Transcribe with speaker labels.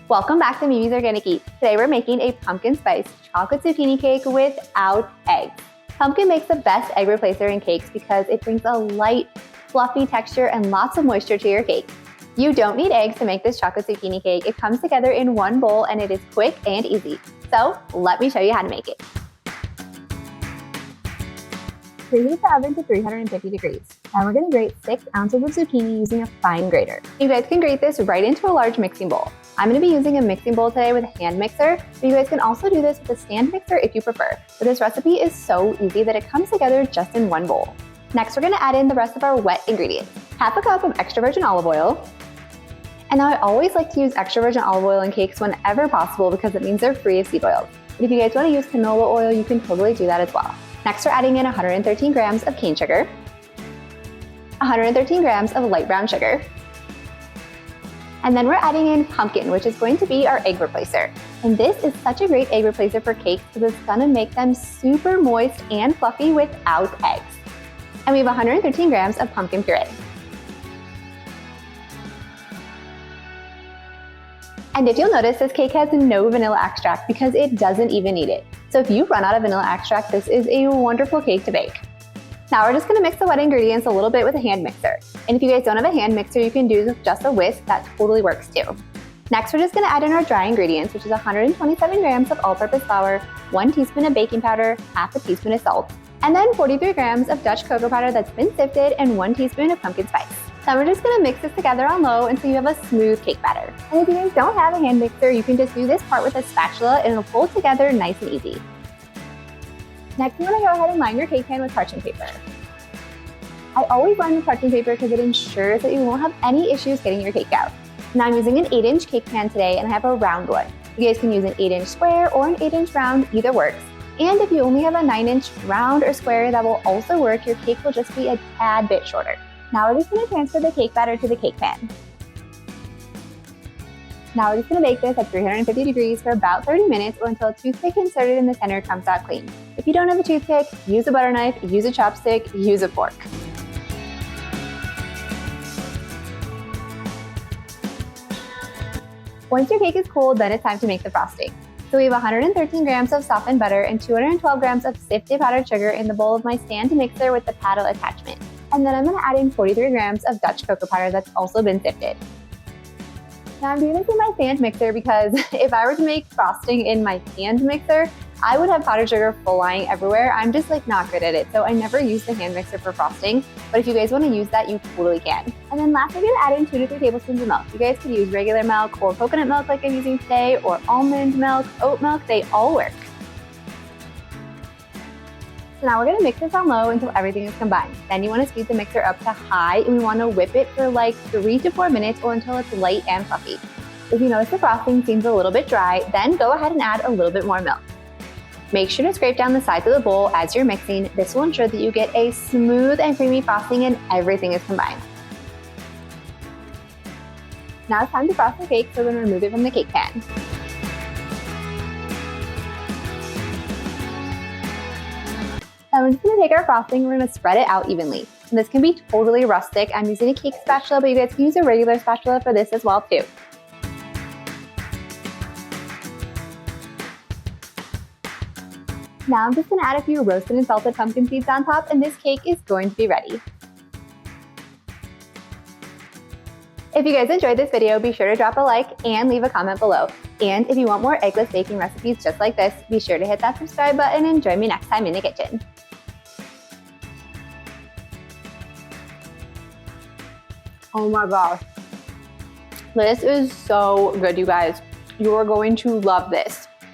Speaker 1: Welcome back to Mimi's Organic Eats. Today we're making a pumpkin spice chocolate zucchini cake without eggs. Pumpkin makes the best egg replacer in cakes because it brings a light, fluffy texture and lots of moisture to your cake. You don't need eggs to make this chocolate zucchini cake. It comes together in one bowl and it is quick and easy. So let me show you how to make it. Preheat the oven to 350 degrees. Now we're going to grate 6 ounces of zucchini using a fine grater. You guys can grate this right into a large mixing bowl. I'm going to be using a mixing bowl today with a hand mixer, but you guys can also do this with a stand mixer if you prefer. But this recipe is so easy that it comes together just in one bowl. Next, we're going to add in the rest of our wet ingredients. Half a cup of extra virgin olive oil. And now I always like to use extra virgin olive oil in cakes whenever possible because it means they're free of seed oils. But if you guys want to use canola oil, you can totally do that as well. Next, we're adding in 113 grams of cane sugar, 113 grams of light brown sugar, and then we're adding in pumpkin, which is going to be our egg replacer. And this is such a great egg replacer for cakes because it's going to make them super moist and fluffy without eggs. And we have 113 grams of pumpkin puree. And if you'll notice, this cake has no vanilla extract because it doesn't even need it. So if you run out of vanilla extract, this is a wonderful cake to bake. Now we're just going to mix the wet ingredients a little bit with a hand mixer. And if you guys don't have a hand mixer, you can do just a whisk. That totally works too. Next, we're just going to add in our dry ingredients, which is 127 grams of all-purpose flour, 1 teaspoon of baking powder, half a teaspoon of salt, and then 43 grams of Dutch cocoa powder that's been sifted, and 1 teaspoon of pumpkin spice. Now we're just going to mix this together on low until you have a smooth cake batter. And if you guys don't have a hand mixer, you can just do this part with a spatula and it'll pull together nice and easy. Next, you want to go ahead and line your cake pan with parchment paper. I always line with parchment paper because it ensures that you won't have any issues getting your cake out. Now I'm using an 8-inch cake pan today and I have a round one. You guys can use an 8-inch square or an 8-inch round, either works. And if you only have a 9-inch round or square, that will also work. Your cake will just be a tad bit shorter. Now we're just going to transfer the cake batter to the cake pan. Now we're just going to bake this at 350 degrees for about 30 minutes or until a toothpick inserted in the center comes out clean. If you don't have a toothpick, use a butter knife, use a chopstick, use a fork. Once your cake is cool, then it's time to make the frosting. So we have 113 grams of softened butter and 212 grams of sifted powdered sugar in the bowl of my stand mixer with the paddle attachment. And then I'm going to add in 43 grams of Dutch cocoa powder that's also been sifted. Now I'm doing this in my stand mixer because if I were to make frosting in my hand mixer, I would have powdered sugar flying everywhere. I'm just not good at it, so I never use the hand mixer for frosting. But if you guys want to use that, you totally can. And then last, we're going to add in 2 to 3 tablespoons of milk. You guys could use regular milk or coconut milk like I'm using today, or almond milk, oat milk, they all work. So now we're going to mix this on low until everything is combined. Then you want to speed the mixer up to high and we want to whip it for 3 to 4 minutes or until it's light and fluffy. If you notice the frosting seems a little bit dry, then go ahead and add a little bit more milk. Make sure to scrape down the sides of the bowl as you're mixing. This will ensure that you get a smooth and creamy frosting and everything is combined. Now it's time to frost the cake, so we're going to remove it from the cake pan. Now we're just going to take our frosting and we're going to spread it out evenly. And this can be totally rustic. I'm using a cake spatula, but you guys can use a regular spatula for this as well too. Now I'm just going to add a few roasted and salted pumpkin seeds on top and this cake is going to be ready. If you guys enjoyed this video, be sure to drop a like and leave a comment below. And if you want more eggless baking recipes just like this, be sure to hit that subscribe button and join me next time in the kitchen. Oh my gosh. This is so good, you guys. You're going to love this.